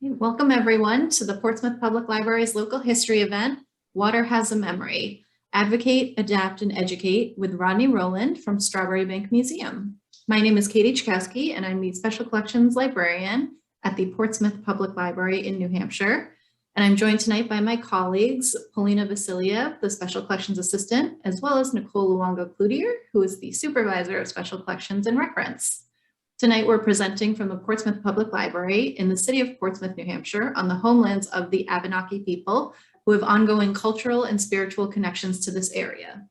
Welcome everyone to the Portsmouth Public Library's local history event, Water Has a Memory, Advocate, Adapt, and Educate with Rodney Rowland from Strawbery Banke Museum. My name is Katie Chkowski and I'm the Special Collections Librarian at the Portsmouth Public Library in New Hampshire. And I'm joined tonight by my colleagues, Polina Vasiliev, the Special Collections Assistant, as well as Nicole Luongo-Cloutier, who is the Supervisor of Special Collections and Reference. Tonight, we're presenting from the Portsmouth Public Library in the City of Portsmouth, New Hampshire, on the homelands of the Abenaki people who have ongoing cultural and spiritual connections to this area.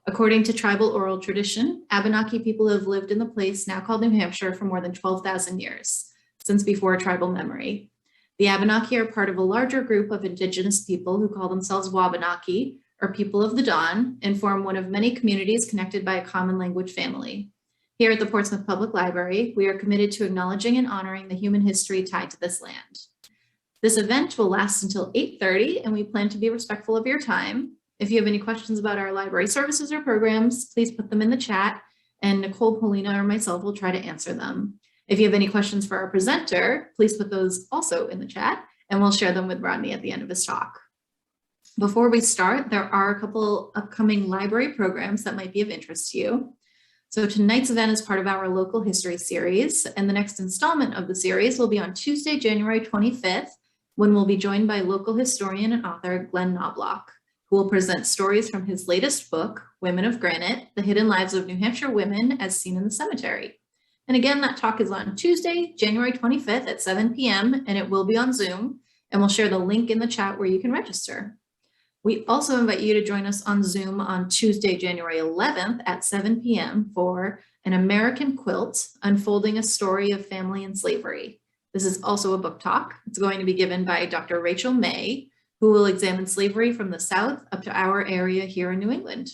According to tribal oral tradition, Abenaki people have lived in the place now called New Hampshire for more than 12,000 years, since before tribal memory. The Abenaki are part of a larger group of indigenous people who call themselves Wabanaki, or people of the dawn, and form one of many communities connected by a common language family. Here at the Portsmouth Public Library, we are committed to acknowledging and honoring the human history tied to this land. This event will last until 8:30, and we plan to be respectful of your time. If you have any questions about our library services or programs, please put them in the chat, and Nicole, Polina, or myself will try to answer them. If you have any questions for our presenter, please put those also in the chat, and we'll share them with Rodney at the end of his talk. Before we start, there are a couple upcoming library programs that might be of interest to you. So tonight's event is part of our local history series, and the next installment of the series will be on Tuesday, January 25th, when we'll be joined by local historian and author Glenn Knobloch, who will present stories from his latest book, Women of Granite, The Hidden Lives of New Hampshire Women as Seen in the Cemetery. And again, that talk is on Tuesday, January 25th at 7 p.m., and it will be on Zoom, and we'll share the link in the chat where you can register. We also invite you to join us on Zoom on Tuesday, January 11th at 7 p.m. for An American Quilt, Unfolding a Story of Family and Slavery. This is also a book talk. It's going to be given by Dr. Rachel May, who will examine slavery from the South up to our area here in New England.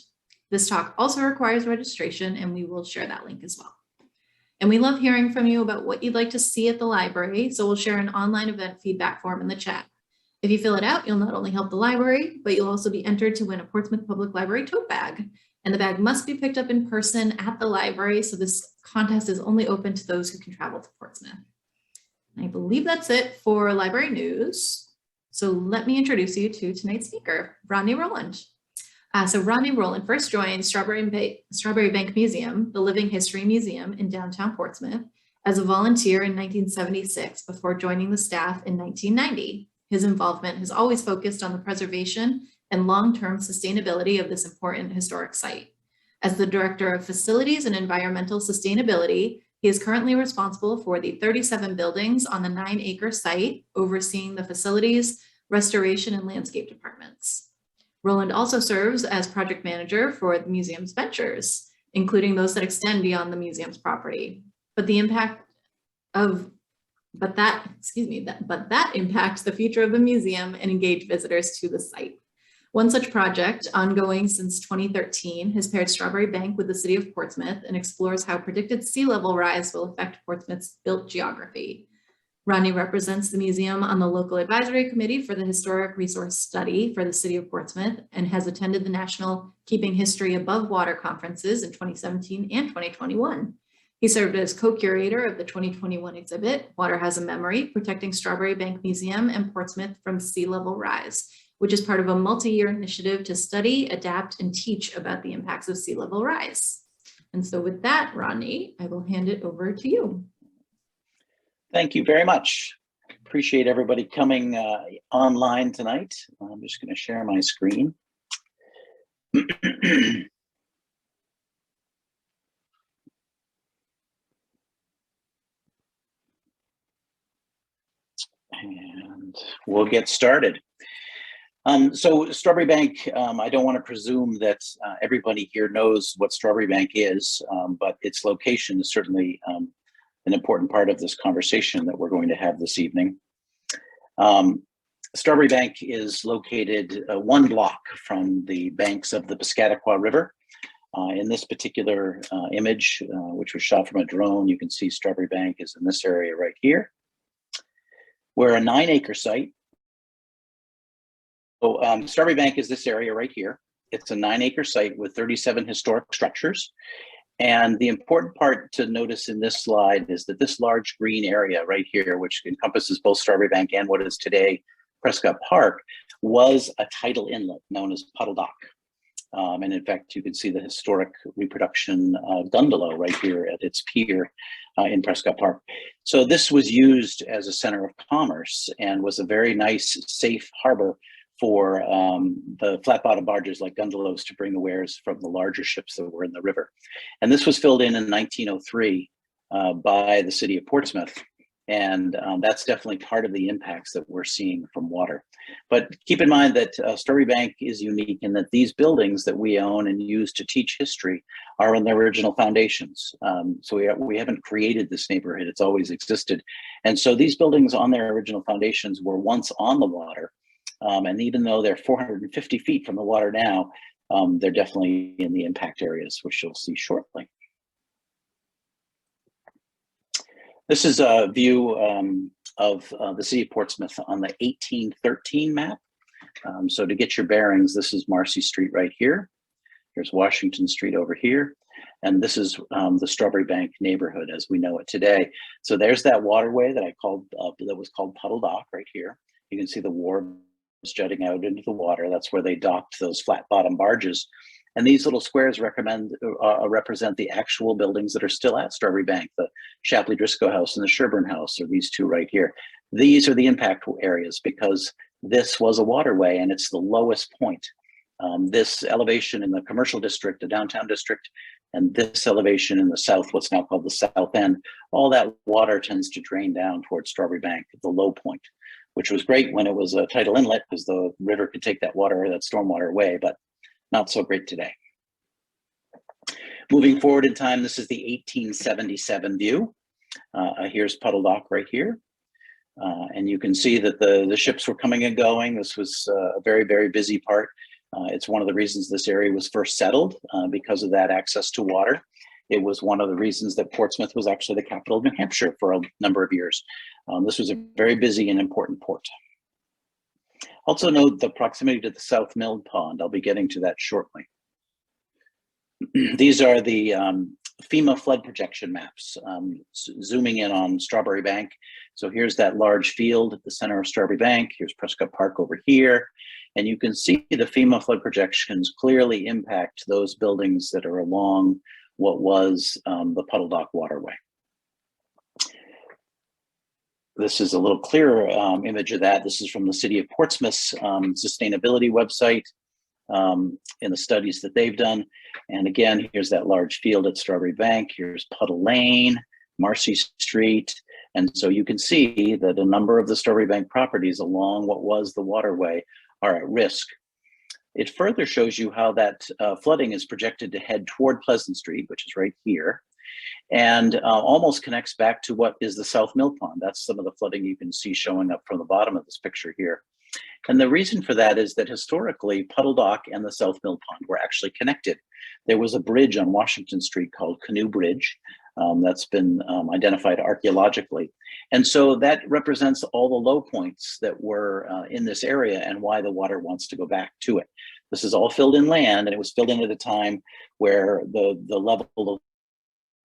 This talk also requires registration, and we will share that link as well. And we love hearing from you about what you'd like to see at the library, so we'll share an online event feedback form in the chat. If you fill it out, you'll not only help the library, but you'll also be entered to win a Portsmouth Public Library tote bag. And the bag must be picked up in person at the library, so this contest is only open to those who can travel to Portsmouth. And I believe that's it for library news. So let me introduce you to tonight's speaker, Rodney Rowland. So Rodney Rowland first joined Strawbery Banke Museum, the living history museum in downtown Portsmouth, as a volunteer in 1976 before joining the staff in 1990. His involvement has always focused on the preservation and long-term sustainability of this important historic site. As the Director of Facilities and Environmental Sustainability, he is currently responsible for the 37 buildings on the 9-acre site, overseeing the facilities, restoration, and landscape departments. Rowland also serves as project manager for the museum's ventures, including those that extend beyond the museum's property. But that impacts the future of the museum and engage visitors to the site. One such project, ongoing since 2013, has paired Strawbery Banke with the City of Portsmouth and explores how predicted sea level rise will affect Portsmouth's built geography. Rodney represents the museum on the local advisory committee for the Historic Resource Study for the City of Portsmouth and has attended the National Keeping History Above Water conferences in 2017 and 2021. He served as co-curator of the 2021 exhibit, Water Has a Memory, Protecting Strawbery Banke Museum and Portsmouth from Sea Level Rise, which is part of a multi-year initiative to study, adapt, and teach about the impacts of sea level rise. And so with that, Rodney, I will hand it over to you. Thank you very much. Appreciate everybody coming online tonight. I'm just going to share my screen. And we'll get started. So Strawbery Banke, I don't want to presume that everybody here knows what Strawbery Banke is, but its location is certainly an important part of this conversation that we're going to have this evening. Strawbery Banke is located one block from the banks of the Piscataqua River. In this particular image, which was shot from a drone, you can see Strawbery Banke is in this area right here. We're a 9-acre site. So Strawbery Banke is this area right here. It's a 9-acre site with 37 historic structures. And the important part to notice in this slide is that this large green area right here, which encompasses both Strawberry Bank and what is today Prescott Park, was a tidal inlet known as Puddle Dock. And in fact, you can see the historic reproduction gondola right here at its pier in Prescott Park. So this was used as a center of commerce and was a very nice, safe harbor for the flat bottom barges like gondolas to bring the wares from the larger ships that were in the river. And this was filled in 1903 by the City of Portsmouth. And that's definitely part of the impacts that we're seeing from water. But keep in mind that Strawbery Bank is unique in that these buildings that we own and use to teach history are in their original foundations. So we haven't created this neighborhood, it's always existed. And so these buildings on their original foundations were once on the water. And even though they're 450 feet from the water now, they're definitely in the impact areas, which you'll see shortly. This is a view of the City of Portsmouth on the 1813 map. So to get your bearings, this is Marcy Street right here. Here's Washington Street over here. And this is the Strawbery Bank neighborhood as we know it today. So there's that waterway that I called, that was called Puddle Dock right here. You can see the wharves jutting out into the water. That's where they docked those flat bottom barges. And these little squares represent the actual buildings that are still at Strawbery Bank, the Shapley Driscoll House and the Sherburne House, or these two right here. These are the impact areas because this was a waterway and it's the lowest point. This elevation in the commercial district, the downtown district, and this elevation in the south, what's now called the south end, all that water tends to drain down towards Strawbery Bank at the low point, which was great when it was a tidal inlet because the river could take that water, that stormwater away, but not so great today. Moving forward in time, this is the 1877 view. Here's Puddle Dock right here. And you can see that the ships were coming and going. This was a very, very busy part. It's one of the reasons this area was first settled because of that access to water. It was one of the reasons that Portsmouth was actually the capital of New Hampshire for a number of years. This was a very busy and important port. Also note the proximity to the South Mill Pond. I'll be getting to that shortly. These are the FEMA flood projection maps, zooming in on Strawbery Bank. So here's that large field at the center of Strawbery Bank. Here's Prescott Park over here. And you can see the FEMA flood projections clearly impact those buildings that are along what was the Puddle Dock waterway. This is a little clearer image of that. This is from the City of Portsmouth's sustainability website in the studies that they've done. And again, here's that large field at Strawbery Bank. Here's Puddle Lane, Marcy Street. And so you can see that a number of the Strawbery Bank properties along what was the waterway are at risk. It further shows you how that flooding is projected to head toward Pleasant Street, which is right here, and almost connects back to what is the South Mill Pond. That's some of the flooding you can see showing up from the bottom of this picture here. And the reason for that is that historically, Puddle Dock and the South Mill Pond were actually connected. There was a bridge on Washington Street called Canoe Bridge that's been identified archaeologically. And so that represents all the low points that were in this area and why the water wants to go back to it. This is all filled in land, and it was filled in at a time where the level of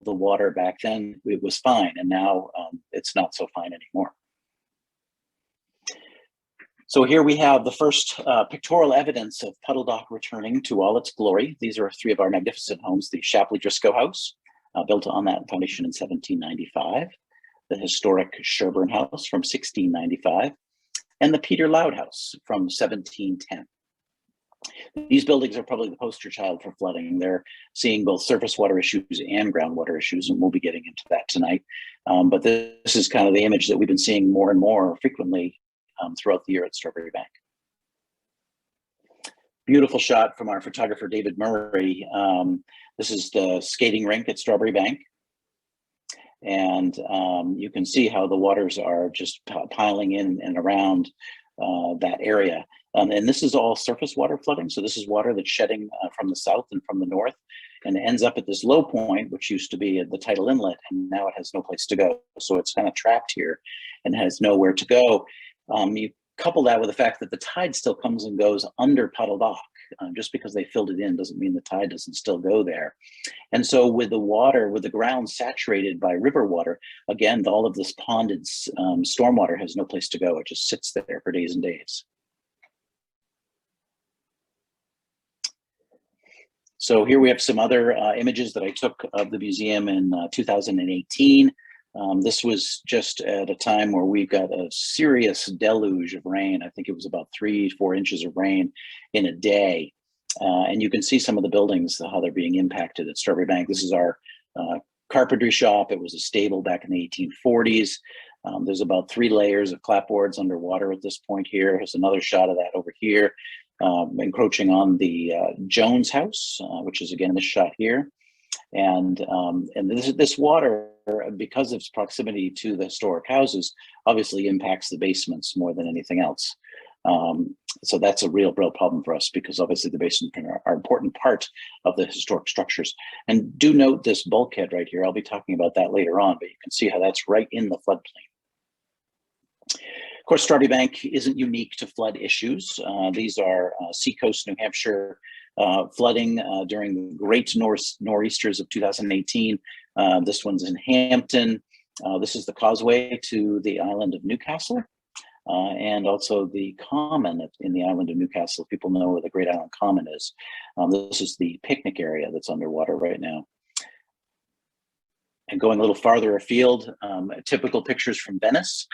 the water back then, it was fine, and now it's not so fine anymore. So here we have the first pictorial evidence of Puddle Dock returning to all its glory. These are three of our magnificent homes: the Shapley Driscoll House, built on that foundation in 1795, the historic Sherburne House from 1695, and the Peter Loud House from 1710. These buildings are probably the poster child for flooding. They're seeing both surface water issues and groundwater issues, and we'll be getting into that tonight. But this is kind of the image that we've been seeing more and more frequently throughout the year at Strawbery Bank. Beautiful shot from our photographer, David Murray. This is the skating rink at Strawbery Bank. And you can see how the waters are just piling in and around that area. And this is all surface water flooding. So this is water that's shedding from the south and from the north and ends up at this low point, which used to be at the tidal inlet, and now it has no place to go. So it's kind of trapped here and has nowhere to go. You couple that with the fact that the tide still comes and goes under Puddle Dock. Just because they filled it in doesn't mean the tide doesn't still go there. And so with the water, with the ground saturated by river water, again, all of this ponded stormwater has no place to go. It just sits there for days and days. So here we have some other images that I took of the museum in 2018. This was just at a time where we've got a serious deluge of rain. I think it was about 3-4 inches of rain in a day. And you can see some of the buildings, how they're being impacted at Strawbery Banke. This is our carpentry shop. It was a stable back in the 1840s. There's about 3 layers of clapboards underwater at this point here. Here's another shot of that over here, encroaching on the Jones house, which is again this shot here. And this water, because of its proximity to the historic houses, obviously impacts the basements more than anything else. So that's a real problem for us, because obviously the basements are an important part of the historic structures. And do note this bulkhead right here. I'll be talking about that later on, but you can see how that's right in the floodplain. Of course, Strawbery Banke isn't unique to flood issues. These are Seacoast, New Hampshire flooding during the great nor'easters of 2018. This one's in Hampton. This is the causeway to the island of Newcastle, and also the common in the island of Newcastle. If people know where the Great Island Common is. This is the picnic area that's underwater right now. And going a little farther afield, typical pictures from Venice.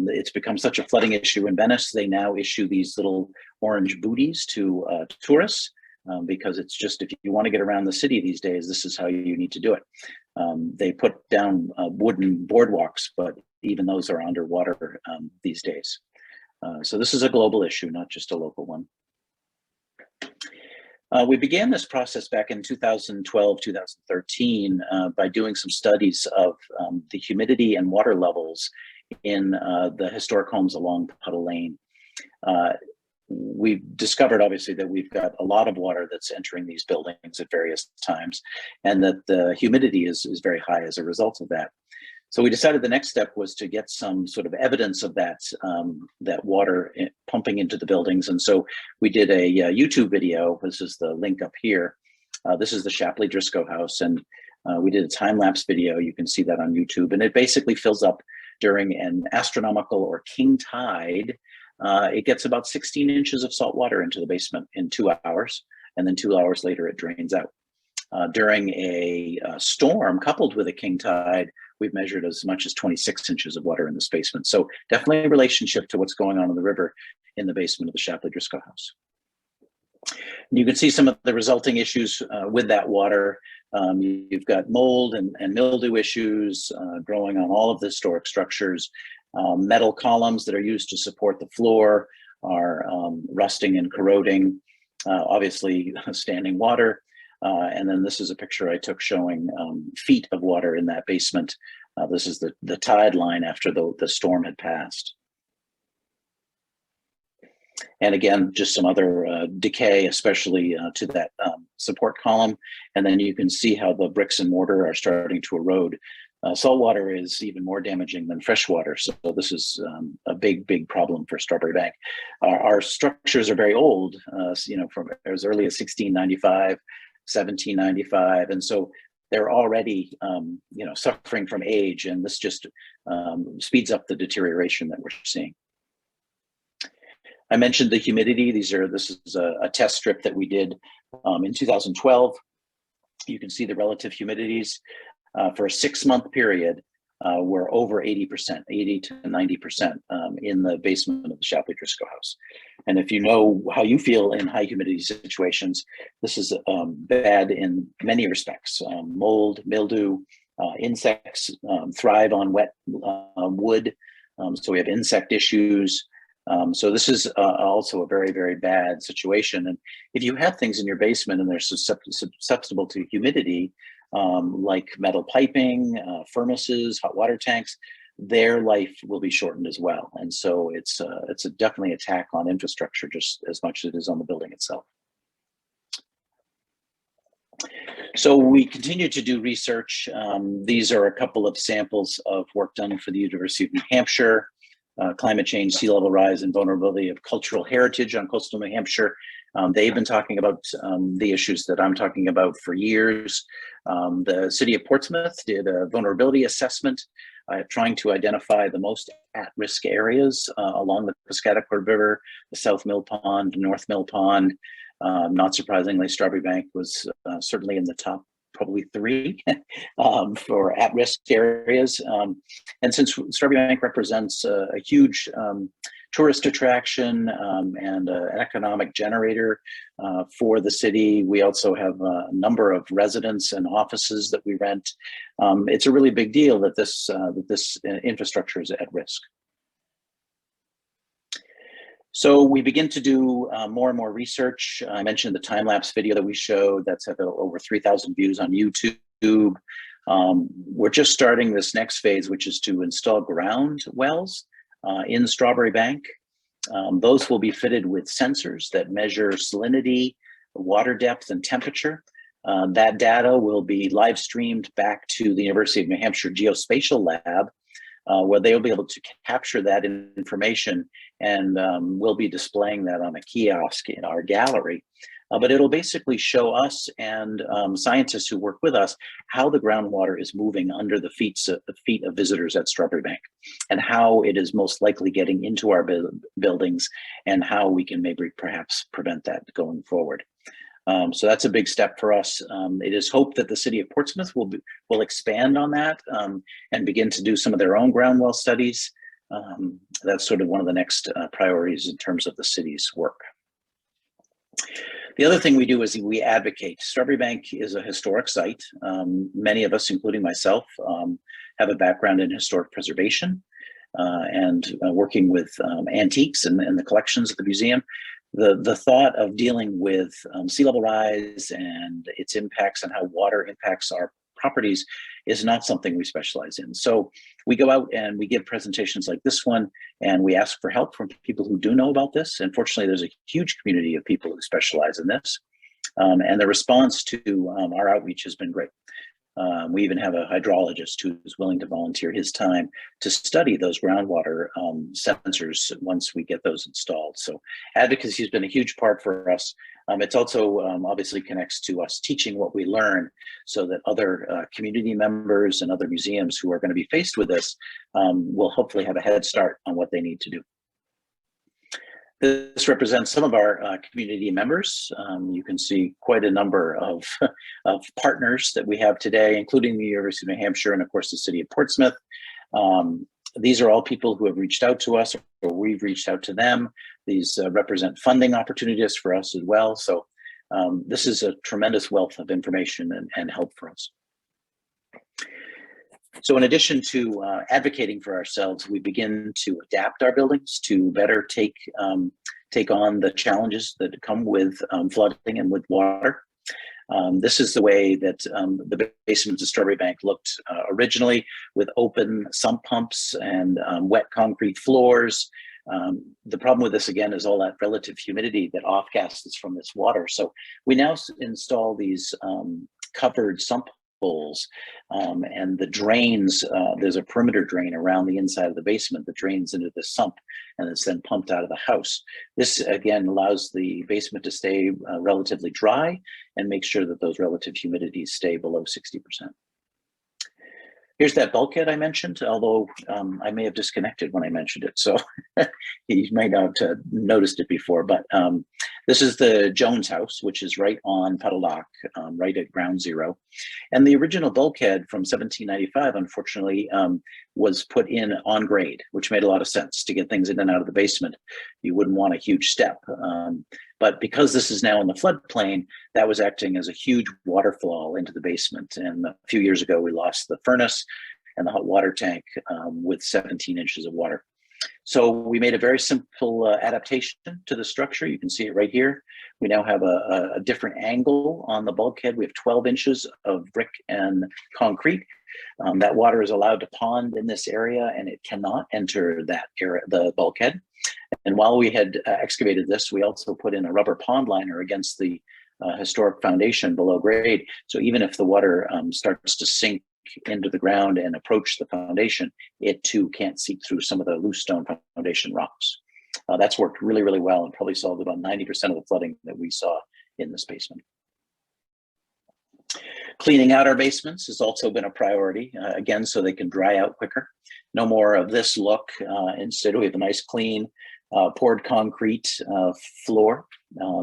It's become such a flooding issue in Venice. They now issue these little orange booties to tourists, because it's just, if you want to get around the city these days, this is how you need to do it. They put down wooden boardwalks, but even those are underwater these days. So this is a global issue, not just a local one. We began this process back in 2012, 2013 by doing some studies of the humidity and water levels in the historic homes along Puddle Lane. We've discovered, obviously, that we've got a lot of water that's entering these buildings at various times, and that the humidity is very high as a result of that. So we decided the next step was to get some sort of evidence of that, that water pumping into the buildings. And so we did a YouTube video. This is the link up here. This is the Shapley Driscoll house, and we did a time-lapse video. You can see that on YouTube, and it basically fills up during an astronomical or king tide. It gets about 16 inches of salt water into the basement in 2 hours, and then 2 hours later it drains out. During a storm coupled with a king tide, we've measured as much as 26 inches of water in this basement. So definitely a relationship to what's going on in the river in the basement of the Shapley Driscoll house. And you can see some of the resulting issues with that water. You've got mold and mildew issues growing on all of the historic structures. Metal columns that are used to support the floor are rusting and corroding. Obviously, standing water. And then this is a picture I took showing feet of water in that basement. This is the tide line after the storm had passed. And again, just some other decay, especially to that support column. And then you can see how the bricks and mortar are starting to erode. Salt water is even more damaging than fresh water. So this is a big problem for Strawbery Banke. Our structures are very old, from as early as 1695, 1795. And so they're already, suffering from age, and this just speeds up the deterioration that we're seeing. I mentioned the humidity. This is a test strip that we did in 2012. You can see the relative humidities for a 6-month period. We're over 80%, 80 to 90% in the basement of the Shapley Driscoll house. And if you know how you feel in high humidity situations, this is bad in many respects. Mold, mildew, insects thrive on wet wood. So we have insect issues. So this is also a very bad situation. And if you have things in your basement and they're susceptible to humidity, like metal piping, furnaces, hot water tanks, their life will be shortened as well. And so it's a definitely attack on infrastructure just as much as it is on the building itself. So we continue to do research. These are a couple of samples of work done for the University of New Hampshire. Climate change, sea level rise, and vulnerability of cultural heritage on coastal New Hampshire. They've been talking about the issues that I'm talking about for years. The City of Portsmouth did a vulnerability assessment trying to identify the most at-risk areas along the Piscataqua River, the South Mill Pond, North Mill Pond. Not surprisingly, Strawbery Banke was certainly in the top probably 3 for at-risk areas. And since Strawbery Banke represents a huge tourist attraction and an economic generator for the city, we also have a number of residents and offices that we rent. It's a really big deal that this infrastructure is at risk. So we begin to do more and more research. I mentioned the time-lapse video that we showed. That's had over 3,000 views on YouTube. We're just starting this next phase, which is to install ground wells in Strawbery Banke. Those will be fitted with sensors that measure salinity, water depth, and temperature. That data will be live streamed back to the University of New Hampshire Geospatial Lab, where they'll be able to capture that information, and we'll be displaying that on a kiosk in our gallery. But it'll basically show us and scientists who work with us how the groundwater is moving under the feet of visitors at Strawbery Banke, and how it is most likely getting into our buildings, and how we can maybe perhaps prevent that going forward. So that's a big step for us. It is hoped that the City of Portsmouth will expand on that and begin to do some of their own ground well studies. That's sort of one of the next priorities in terms of the city's work. The other thing we do is we advocate. Strawbery Banke is a historic site. Many of us, including myself, have a background in historic preservation and working with antiques and the collections at the museum. The thought of dealing with sea level rise and its impacts on how water impacts our properties is not something we specialize in. So we go out and we give presentations like this one, and we ask for help from people who do know about this. And fortunately, there's a huge community of people who specialize in this. And the response to our outreach has been great. We even have a hydrologist who's willing to volunteer his time to study those groundwater sensors once we get those installed. So advocacy has been a huge part for us. It's also obviously connects to us teaching what we learn, so that other community members and other museums who are going to be faced with this will hopefully have a head start on what they need to do. This represents some of our community members. You can see quite a number of partners that we have today, including the University of New Hampshire and of course the City of Portsmouth. These are all people who have reached out to us, or we've reached out to them. These represent funding opportunities for us as well. So this is a tremendous wealth of information and help for us. So in addition to advocating for ourselves, we begin to adapt our buildings to better take on the challenges that come with flooding and with water. This is the way that the basement of Strawbery Banke looked originally, with open sump pumps and wet concrete floors. The problem with this, again, is all that relative humidity that off-gases from this water. So we now install these covered sump bowls, and the drains, there's a perimeter drain around the inside of the basement that drains into the sump and is then pumped out of the house. This again allows the basement to stay relatively dry and make sure that those relative humidities stay below 60%. Here's that bulkhead I mentioned, although I may have disconnected when I mentioned it, so you might not have noticed it before, but this is the Jones House, which is right on Puddle Dock, right at ground zero. And the original bulkhead from 1795, unfortunately, was put in on grade, which made a lot of sense to get things in and out of the basement. You wouldn't want a huge step. But because this is now in the floodplain, that was acting as a huge water flow into the basement. And a few years ago, we lost the furnace and the hot water tank with 17 inches of water. So we made a very simple adaptation to the structure. You can see it right here. We now have a different angle on the bulkhead. We have 12 inches of brick and concrete. That water is allowed to pond in this area, and it cannot enter that area, the bulkhead. And while we had excavated this, we also put in a rubber pond liner against the historic foundation below grade. So even if the water starts to sink into the ground and approach the foundation, it too can't seep through some of the loose stone foundation rocks. That's worked really, really well and probably solved about 90% of the flooding that we saw in this basement. Cleaning out our basements has also been a priority, again, so they can dry out quicker. No more of this look. Instead, we have a nice, clean, poured concrete floor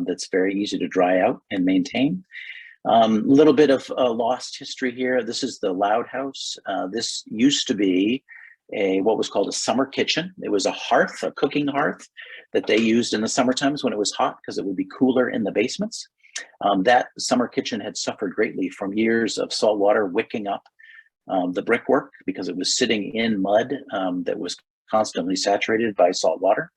that's very easy to dry out and maintain. A little bit of lost history here. This is the Loud House. This used to be what was called a summer kitchen. It was a hearth, a cooking hearth that they used in the summer times when it was hot because it would be cooler in the basements. That summer kitchen had suffered greatly from years of salt water wicking up the brickwork because it was sitting in mud that was constantly saturated by salt water.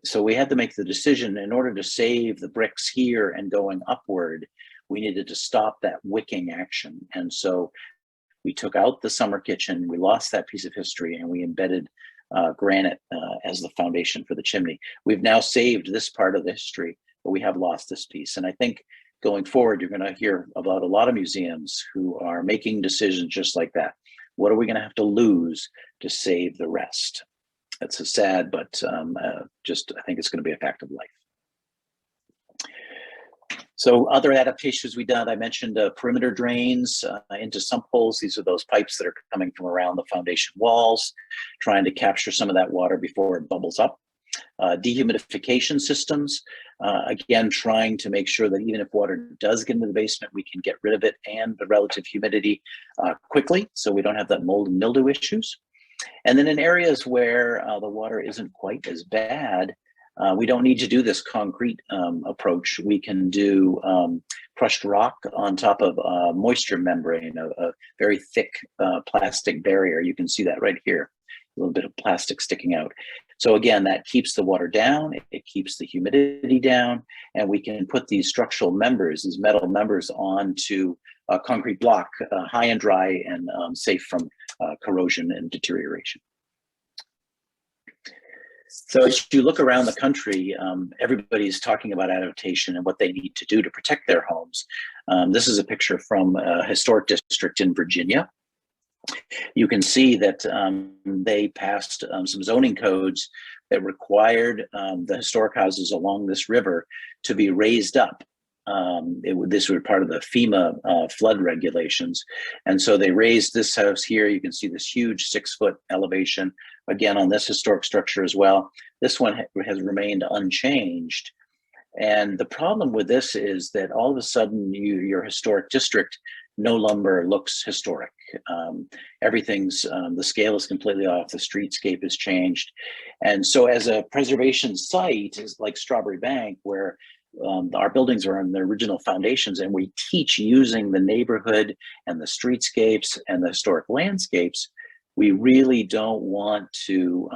So we had to make the decision, in order to save the bricks here and going upward, we needed to stop that wicking action. And so we took out the summer kitchen, we lost that piece of history, and we embedded granite as the foundation for the chimney. We've now saved this part of the history, but we have lost this piece. And I think going forward, you're going to hear about a lot of museums who are making decisions just like that. What are we going to have to lose to save the rest? It's a sad, but I think it's going to be a fact of life. So other adaptations we've done, I mentioned perimeter drains into sump holes. These are those pipes that are coming from around the foundation walls, trying to capture some of that water before it bubbles up. Dehumidification systems, again, trying to make sure that even if water does get into the basement, we can get rid of it and the relative humidity quickly, so we don't have that mold and mildew issues. And then in areas where the water isn't quite as bad, we don't need to do this concrete approach. We can do crushed rock on top of a moisture membrane, a very thick plastic barrier. You can see that right here, a little bit of plastic sticking out. So again, that keeps the water down, it keeps the humidity down, and we can put these structural members, these metal members, onto a concrete block, high and dry and safe from corrosion and deterioration. So as you look around the country, everybody's talking about adaptation and what they need to do to protect their homes. This is a picture from a historic district in Virginia. You can see that they passed some zoning codes that required the historic houses along this river to be raised up. This was part of the FEMA flood regulations. And so they raised this house here. You can see this huge 6-foot elevation, again, on this historic structure as well. This one has remained unchanged. And the problem with this is that all of a sudden your historic district no longer looks historic. Everything's, the scale is completely off, the streetscape has changed. And so as a preservation site, is like Strawbery Banke, where our buildings are on their original foundations, and we teach using the neighborhood and the streetscapes and the historic landscapes, we really don't want to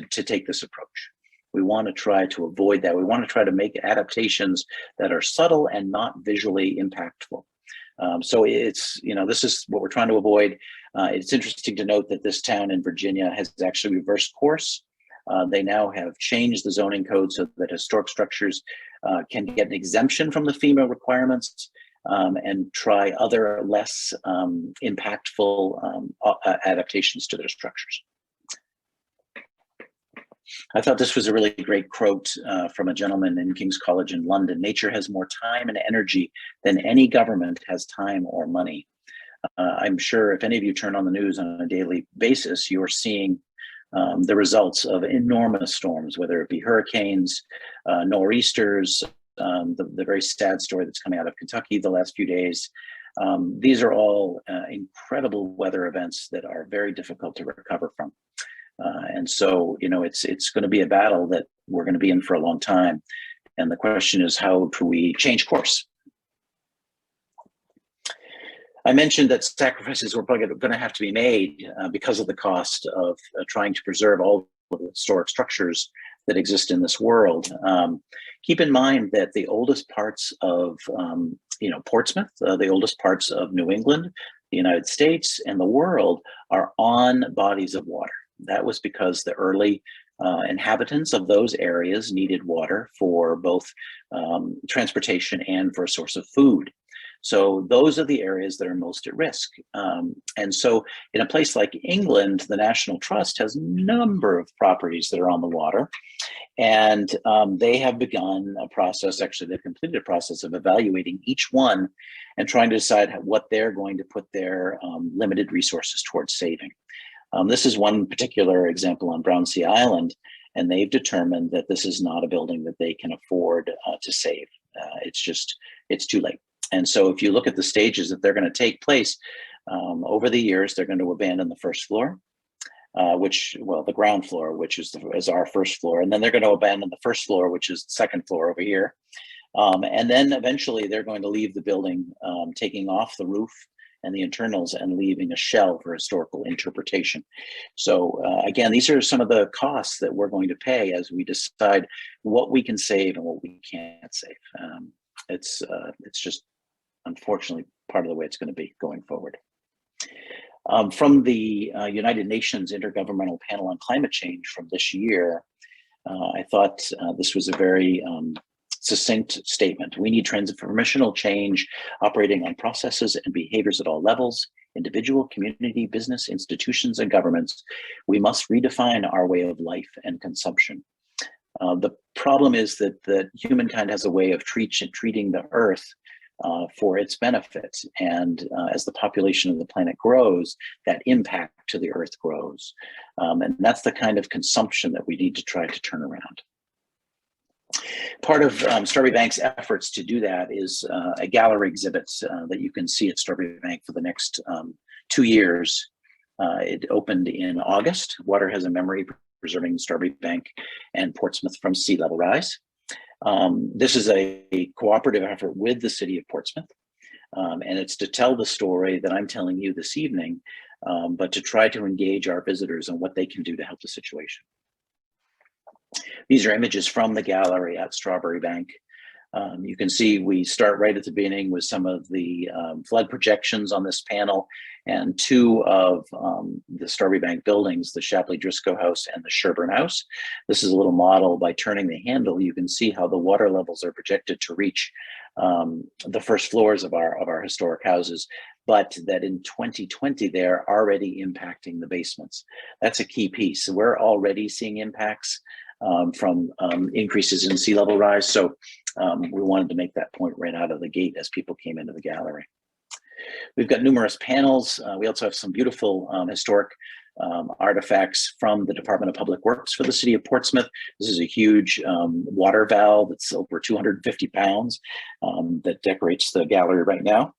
take this approach. We want to try to avoid that. We want to try to make adaptations that are subtle and not visually impactful. So it's, this is what we're trying to avoid. It's interesting to note that this town in Virginia has actually reversed course. They now have changed the zoning code so that historic structures can get an exemption from the FEMA requirements and try other less impactful adaptations to their structures. I thought this was a really great quote from a gentleman in King's College in London. Nature has more time and energy than any government has time or money. I'm sure if any of you turn on the news on a daily basis, you're seeing the results of enormous storms, whether it be hurricanes, nor'easters, the very sad story that's coming out of Kentucky the last few days. These are all incredible weather events that are very difficult to recover from. And so, it's going to be a battle that we're going to be in for a long time. And the question is, how do we change course? I mentioned that sacrifices were probably going to have to be made because of the cost of trying to preserve all of the historic structures that exist in this world. Keep in mind that the oldest parts of, Portsmouth, the oldest parts of New England, the United States, and the world are on bodies of water. That was because the early inhabitants of those areas needed water for both transportation and for a source of food. So those are the areas that are most at risk. And so in a place like England, the National Trust has a number of properties that are on the water. And they have begun a process, actually they've completed a process of evaluating each one and trying to decide what they're going to put their limited resources towards saving. This is one particular example on Brownsea Island, and they've determined that this is not a building that they can afford to save. It's too late. And so if you look at the stages that they're going to take place over the years, they're going to abandon the first floor, the ground floor, which is our first floor. And then they're going to abandon the first floor, which is the second floor over here. And then eventually they're going to leave the building, taking off the roof and the internals and leaving a shell for historical interpretation. So again, these are some of the costs that we're going to pay as we decide what we can save and what we can't save. It's just unfortunately part of the way it's going to be going forward. From the United Nations Intergovernmental Panel on Climate Change from this year, I thought this was a very succinct statement. We need transformational change operating on processes and behaviors at all levels, individual, community, business, institutions, and governments. We must redefine our way of life and consumption. The problem is that humankind has a way of treating the earth for its benefit. And as the population of the planet grows, that impact to the earth grows. And that's the kind of consumption that we need to try to turn around. Part of Strawbery Bank's efforts to do that is a gallery exhibit that you can see at Strawbery Bank for the next 2 years. It opened in August. Water has a memory, preserving Strawbery Bank and Portsmouth from sea level rise. This is a cooperative effort with the City of Portsmouth, and it's to tell the story that I'm telling you this evening, but to try to engage our visitors on what they can do to help the situation. These are images from the gallery at Strawbery Bank. You can see we start right at the beginning with some of the flood projections on this panel, and 2 of the Strawbery Bank buildings, the Shapley Driscoll House and the Sherburne House. This is a little model. By turning the handle, you can see how the water levels are projected to reach the first floors of our historic houses, but that in 2020, they're already impacting the basements. That's a key piece. So we're already seeing impacts from increases in sea level rise. So we wanted to make that point right out of the gate as people came into the gallery. We've got numerous panels. We also have some beautiful historic artifacts from the Department of Public Works for the City of Portsmouth. This is a huge water valve that's over 250 pounds that decorates the gallery right now.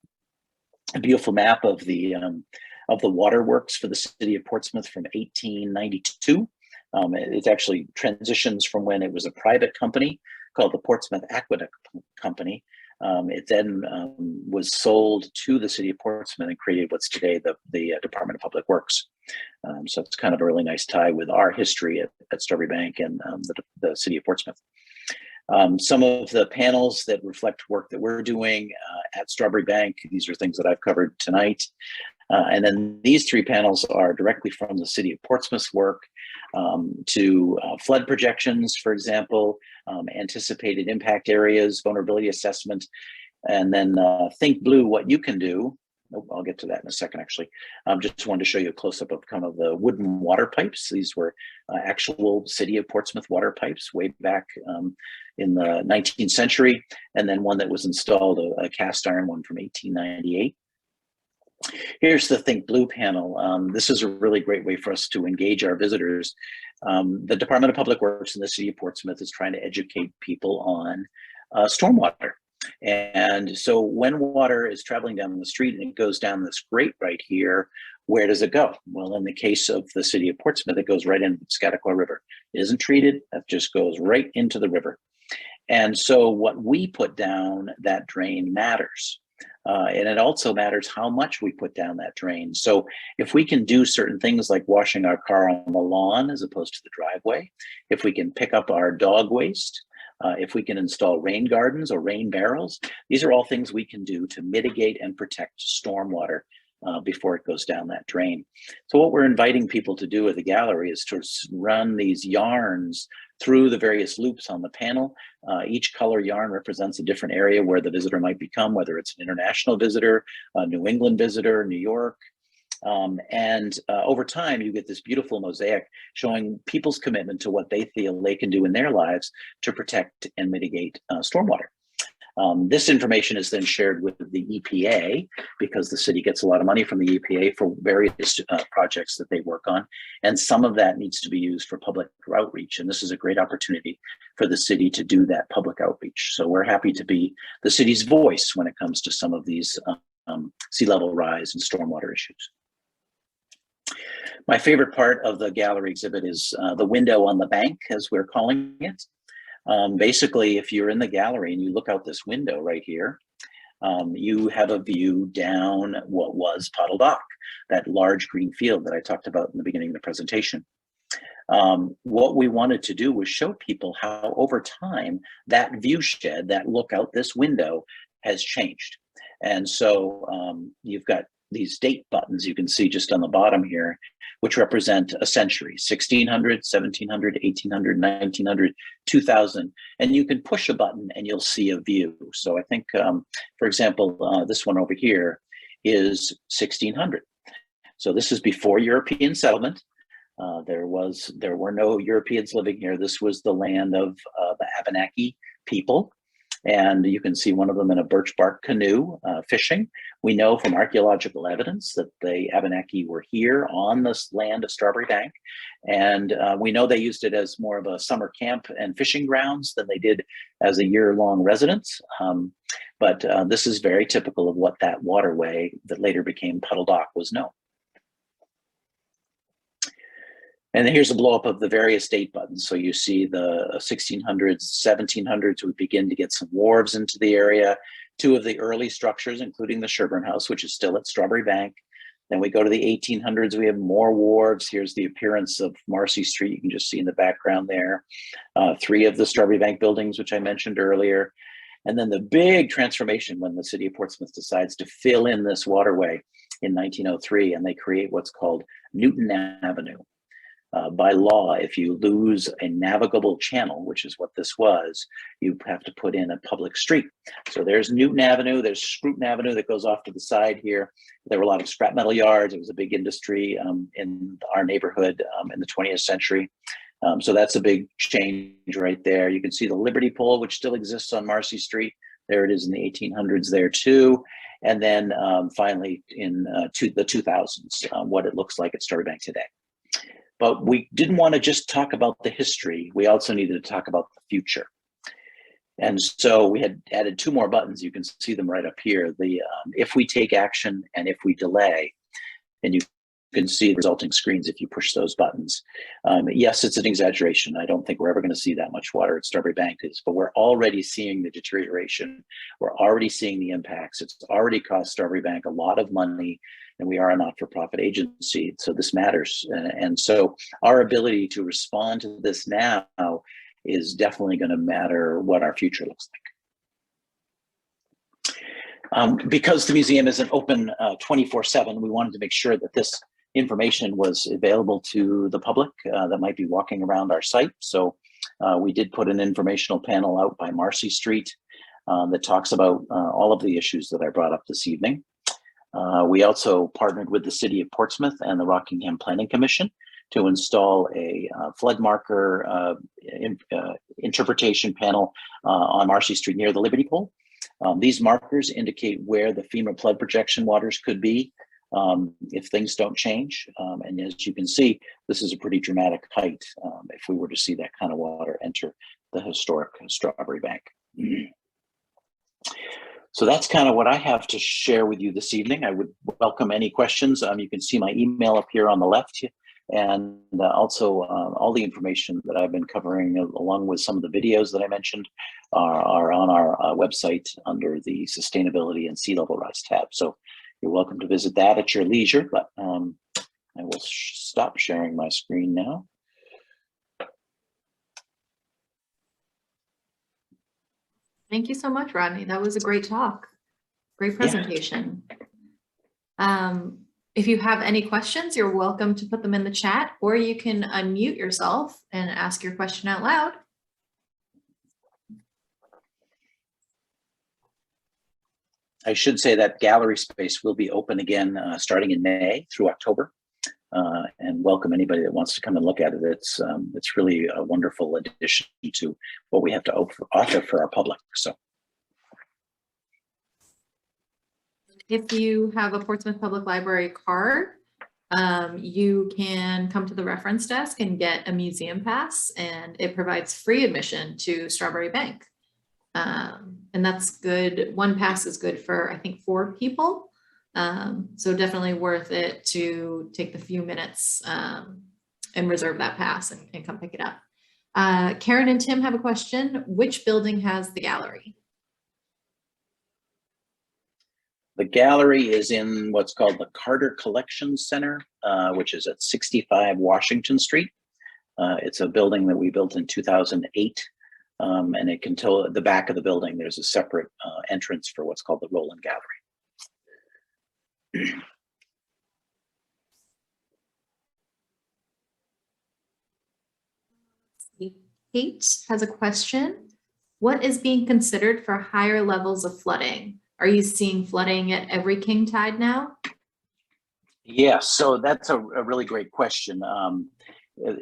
A beautiful map of the waterworks for the City of Portsmouth from 1892. It actually transitions from when it was a private company called the Portsmouth Aqueduct Company. It then was sold to the City of Portsmouth and created what's today the Department of Public Works. So it's kind of a really nice tie with our history at Strawbery Bank and the City of Portsmouth. Some of the panels that reflect work that we're doing at Strawbery Bank, these are things that I've covered tonight. And then these 3 panels are directly from the City of Portsmouth's work to flood projections, for example, anticipated impact areas, vulnerability assessment, and then Think Blue, what you can do. Oh, I'll get to that in a second, actually. Just wanted to show you a close-up of kind of the wooden water pipes. These were actual City of Portsmouth water pipes way back in the 19th century, and then one that was installed, a cast iron one from 1898. Here's the Think Blue panel. This is a really great way for us to engage our visitors. The Department of Public Works in the City of Portsmouth is trying to educate people on stormwater. And so when water is traveling down the street and it goes down this grate right here, where does it go? Well, in the case of the City of Portsmouth, it goes right into the Scotticoa River. It isn't treated, that just goes right into the river. And so what we put down that drain matters. And it also matters how much we put down that drain. So if we can do certain things like washing our car on the lawn as opposed to the driveway, if we can pick up our dog waste, if we can install rain gardens or rain barrels, these are all things we can do to mitigate and protect stormwater before it goes down that drain. So what we're inviting people to do at the gallery is to run these yarns through the various loops on the panel. Each color yarn represents a different area where the visitor might become, whether it's an international visitor, a New England visitor, New York. Over time, you get this beautiful mosaic showing people's commitment to what they feel they can do in their lives to protect and mitigate stormwater. This information is then shared with the EPA because the city gets a lot of money from the EPA for various projects that they work on. And some of that needs to be used for public outreach. And this is a great opportunity for the city to do that public outreach. So we're happy to be the city's voice when it comes to some of these sea level rise and stormwater issues. My favorite part of the gallery exhibit is the window on the bank, as we're calling it. Basically, if you're in the gallery and you look out this window right here, you have a view down what was Puddle Dock, that large green field that I talked about in the beginning of the presentation. What we wanted to do was show people how over time that view shed, that look out this window, has changed. And so you've got these date buttons you can see just on the bottom here, which represent a century: 1600, 1700, 1800, 1900, 2000. And you can push a button and you'll see a view. So I think, for example, this one over here is 1600. So this is before European settlement. There were no Europeans living here. This was the land of the Abenaki people. And you can see one of them in a birch bark canoe fishing. We know from archaeological evidence that the Abenaki were here on this land of Strawbery Banke. And we know they used it as more of a summer camp and fishing grounds than they did as a year-long residence. But this is very typical of what that waterway that later became Puddle Dock was known. And here's a blow up of the various date buttons. So you see the 1600s, 1700s, we begin to get some wharves into the area. Two of the early structures, including the Sherburne House, which is still at Strawbery Banke. Then we go to the 1800s, we have more wharves. Here's the appearance of Marcy Street. You can just see in the background there. Three of the Strawbery Banke buildings, which I mentioned earlier. And then the big transformation when the City of Portsmouth decides to fill in this waterway in 1903, and they create what's called Newton Avenue. By law, if you lose a navigable channel, which is what this was, you have to put in a public street. So there's Newton Avenue, there's Scruton Avenue that goes off to the side here. There were a lot of scrap metal yards. It was a big industry in our neighborhood in the 20th century. So that's a big change right there. You can see the Liberty Pole, which still exists on Marcy Street. There it is in the 1800s there too. And then finally in the 2000s, what it looks like at Strawbery Banke today. But we didn't want to just talk about the history. We also needed to talk about the future. And so we had added two more buttons. You can see them right up here. The if we take action and if we delay, and you can see the resulting screens if you push those buttons. Yes, it's an exaggeration. I don't think we're ever going to see that much water at Strawbery Banke, but we're already seeing the deterioration. We're already seeing the impacts. It's already cost Strawbery Banke a lot of money, and we are a not-for-profit agency, so this matters. And so our ability to respond to this now is definitely going to matter what our future looks like. Because the museum isn't open 24/7, we wanted to make sure that this information was available to the public that might be walking around our site. So we did put an informational panel out by Marcy Street that talks about all of the issues that I brought up this evening. We also partnered with the City of Portsmouth and the Rockingham Planning Commission to install a flood marker interpretation panel on Marcy Street near the Liberty Pole. These markers indicate where the FEMA flood projection waters could be if things don't change. And as you can see, this is a pretty dramatic height if we were to see that kind of water enter the historic Strawbery Banke. So that's kind of what I have to share with you this evening. I would welcome any questions. You can see my email up here on the left, and also all the information that I've been covering along with some of the videos that I mentioned are on our website under the Sustainability and Sea Level Rise tab. So you're welcome to visit that at your leisure, but I will stop sharing my screen now. Thank you so much, Rodney. That was a great talk. Great presentation. If you have any questions, you're welcome to put them in the chat, or you can unmute yourself and ask your question out loud. I should say that gallery space will be open again starting in May through October, and welcome anybody that wants to come and look at it. It's really a wonderful addition to what we have to offer for our public. So, if you have a Portsmouth Public Library card, you can come to the reference desk and get a museum pass, and it provides free admission to Strawbery Banke. And that's good. One pass is good for, I think, 4 people. So definitely worth it to take the few minutes and reserve that pass and come pick it up. Karen and Tim have a question. Which building has the gallery? the gallery is in what's called the Carter Collection Center, which is at 65 Washington Street. It's a building that we built in 2008. And it can tell the back of the building, there's a separate entrance for what's called the Roland Gallery. Kate has a question. What is being considered for higher levels of flooding? Are you seeing flooding at every king tide now? Yeah, so that's a really great question.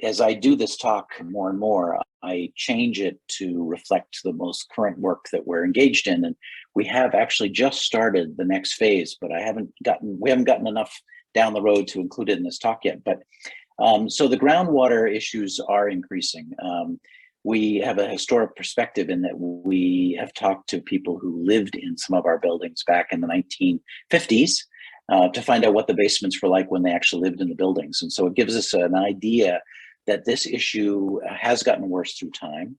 As I do this talk more and more, I change it to reflect the most current work that we're engaged in. And we have actually just started the next phase, but we haven't gotten enough down the road to include it in this talk yet. But so the groundwater issues are increasing. We have a historic perspective in that we have talked to people who lived in some of our buildings back in the 1950s to find out what the basements were like when they actually lived in the buildings. And so it gives us an idea that this issue has gotten worse through time.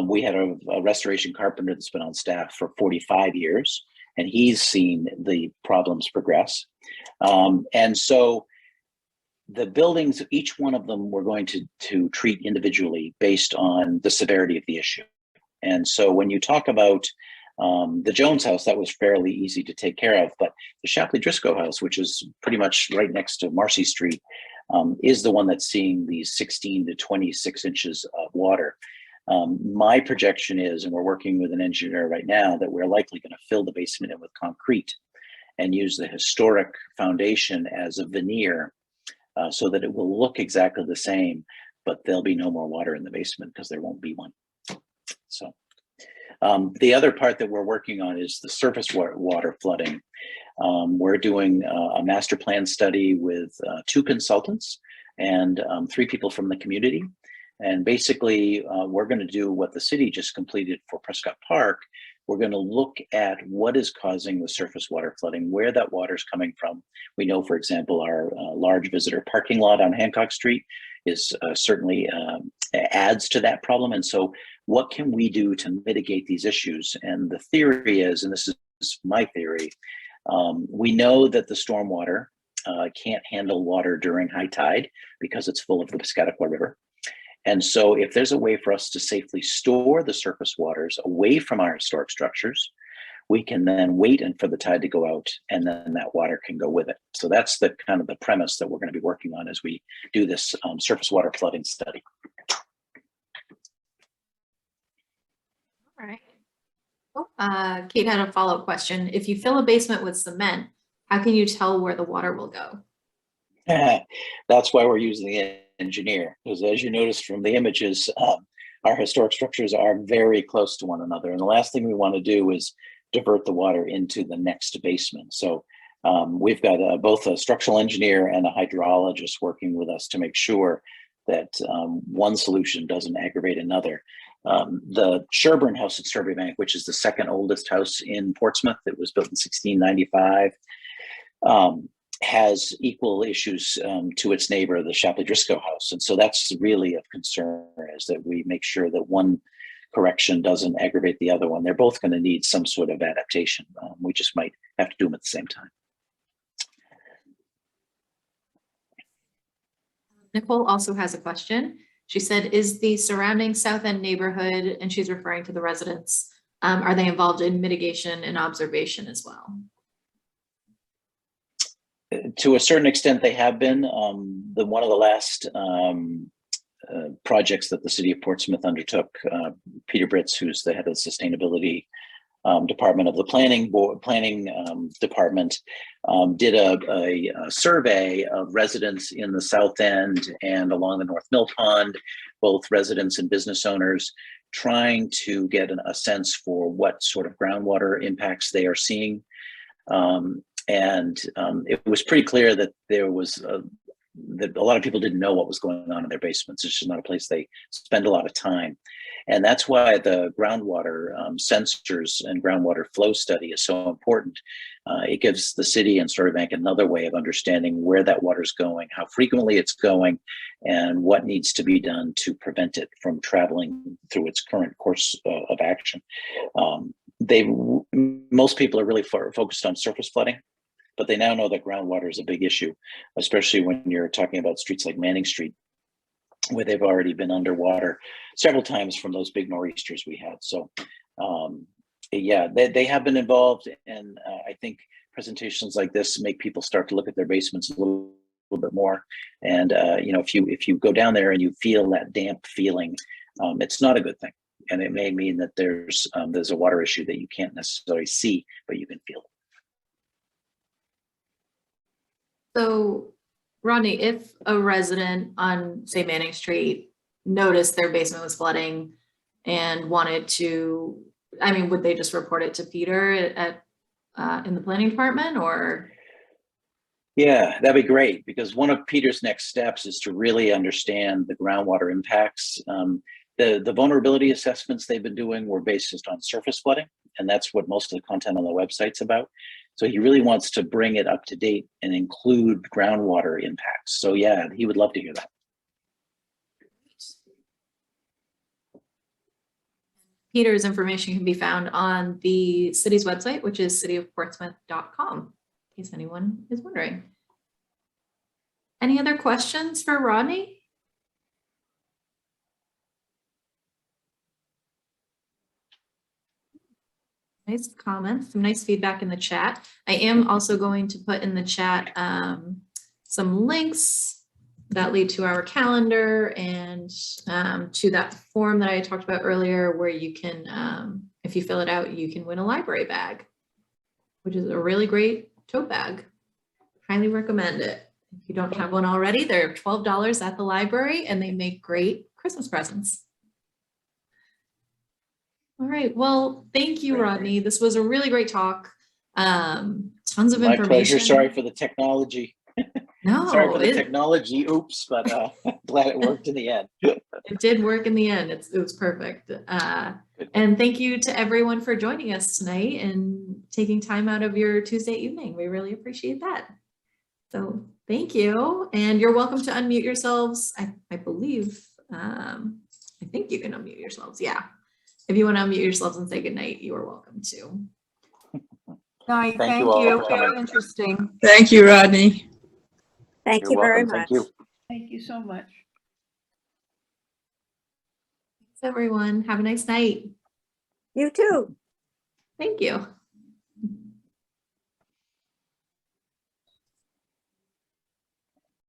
We had a restoration carpenter that's been on staff for 45 years, and he's seen the problems progress. And so the buildings, each one of them, we're going to treat individually based on the severity of the issue. And so when you talk about the Jones house, that was fairly easy to take care of, but the Shapley Driscoll house, which is pretty much right next to Marcy Street, is the one that's seeing these 16 to 26 inches of water. My projection is, and we're working with an engineer right now, that we're likely going to fill the basement in with concrete and use the historic foundation as a veneer so that it will look exactly the same, but there'll be no more water in the basement because there won't be one. So the other part that we're working on is the surface water flooding. We're doing a master plan study with 2 consultants and 3 people from the community. And basically, we're going to do what the city just completed for Prescott Park. We're going to look at what is causing the surface water flooding, where that water is coming from. We know, for example, our large visitor parking lot on Hancock Street is certainly adds to that problem. And so what can we do to mitigate these issues? And the theory is, and this is my theory, we know that the stormwater can't handle water during high tide because it's full of the Piscataqua River. And so if there's a way for us to safely store the surface waters away from our historic structures, we can then wait for the tide to go out, and then that water can go with it. So that's the kind of the premise that we're going to be working on as we do this surface water flooding study. All right. Oh, Kate had a follow-up question. If you fill a basement with cement, how can you tell where the water will go? That's why we're using the engineer, because as you noticed from the images, our historic structures are very close to one another. And the last thing we want to do is divert the water into the next basement. So we've got both a structural engineer and a hydrologist working with us to make sure that one solution doesn't aggravate another. The Sherburne House at Strawbery Banke, which is the second oldest house in Portsmouth, that was built in 1695, has equal issues to its neighbor, the Shapley Driscoll house. And so that's really of concern, is that we make sure that one correction doesn't aggravate the other one. They're both going to need some sort of adaptation. We just might have to do them at the same time. Nicole also has a question. She said, is the surrounding South End neighborhood, and she's referring to the residents, are they involved in mitigation and observation as well? To a certain extent, they have been. One of the last projects that the City of Portsmouth undertook, Peter Britz, who's the head of the sustainability department of the planning department, did a survey of residents in the South End and along the North Mill Pond, both residents and business owners, trying to get a sense for what sort of groundwater impacts they are seeing. It was pretty clear that there was that a lot of people didn't know what was going on in their basements. It's just not a place they spend a lot of time. And that's why the groundwater sensors and groundwater flow study is so important. It gives the city and Strawbery Banke another way of understanding where that water is going, how frequently it's going, and what needs to be done to prevent it from traveling through its current course of action. Most people are really focused on surface flooding, but they now know that groundwater is a big issue, especially when you're talking about streets like Manning Street, where they've already been underwater several times from those big nor'easters we had. So yeah, they have been involved, and I think presentations like this make people start to look at their basements a little bit more. And if you go down there and you feel that damp feeling, it's not a good thing, and it may mean that there's a water issue that you can't necessarily see, but you can feel it. So, Rodney, if a resident on, say, Manning Street noticed their basement was flooding and wanted to, would they just report it to Peter in the planning department, or? Yeah, that'd be great, because one of Peter's next steps is to really understand the groundwater impacts. The vulnerability assessments they've been doing were based just on surface flooding, and that's what most of the content on the website's about. So he really wants to bring it up to date and include groundwater impacts. So yeah, he would love to hear that. Peter's information can be found on the city's website, which is cityofportsmouth.com, in case anyone is wondering. Any other questions for Rodney? Nice comments, some nice feedback in the chat. I am also going to put in the chat some links that lead to our calendar and to that form that I talked about earlier, where you can, if you fill it out, you can win a library bag, which is a really great tote bag. Highly recommend it. If you don't have one already, they're $12 at the library, and they make great Christmas presents. All right. Well, thank you, Rodney. This was a really great talk. Tons of information. My pleasure. Sorry for the technology. No, sorry for the technology. Oops, but glad it worked in the end. It did work in the end. It was perfect. And thank you to everyone for joining us tonight and taking time out of your Tuesday evening. We really appreciate that. So thank you. And you're welcome to unmute yourselves. I believe, I think you can unmute yourselves. Yeah. If you want to unmute yourselves and say goodnight, you are welcome to. Thank you all you. for coming. Very interesting. Thank you, Rodney. Thank You're you very welcome. much. Thank you. Thank you so much. Thanks, everyone. Have a nice night. You too. Thank you.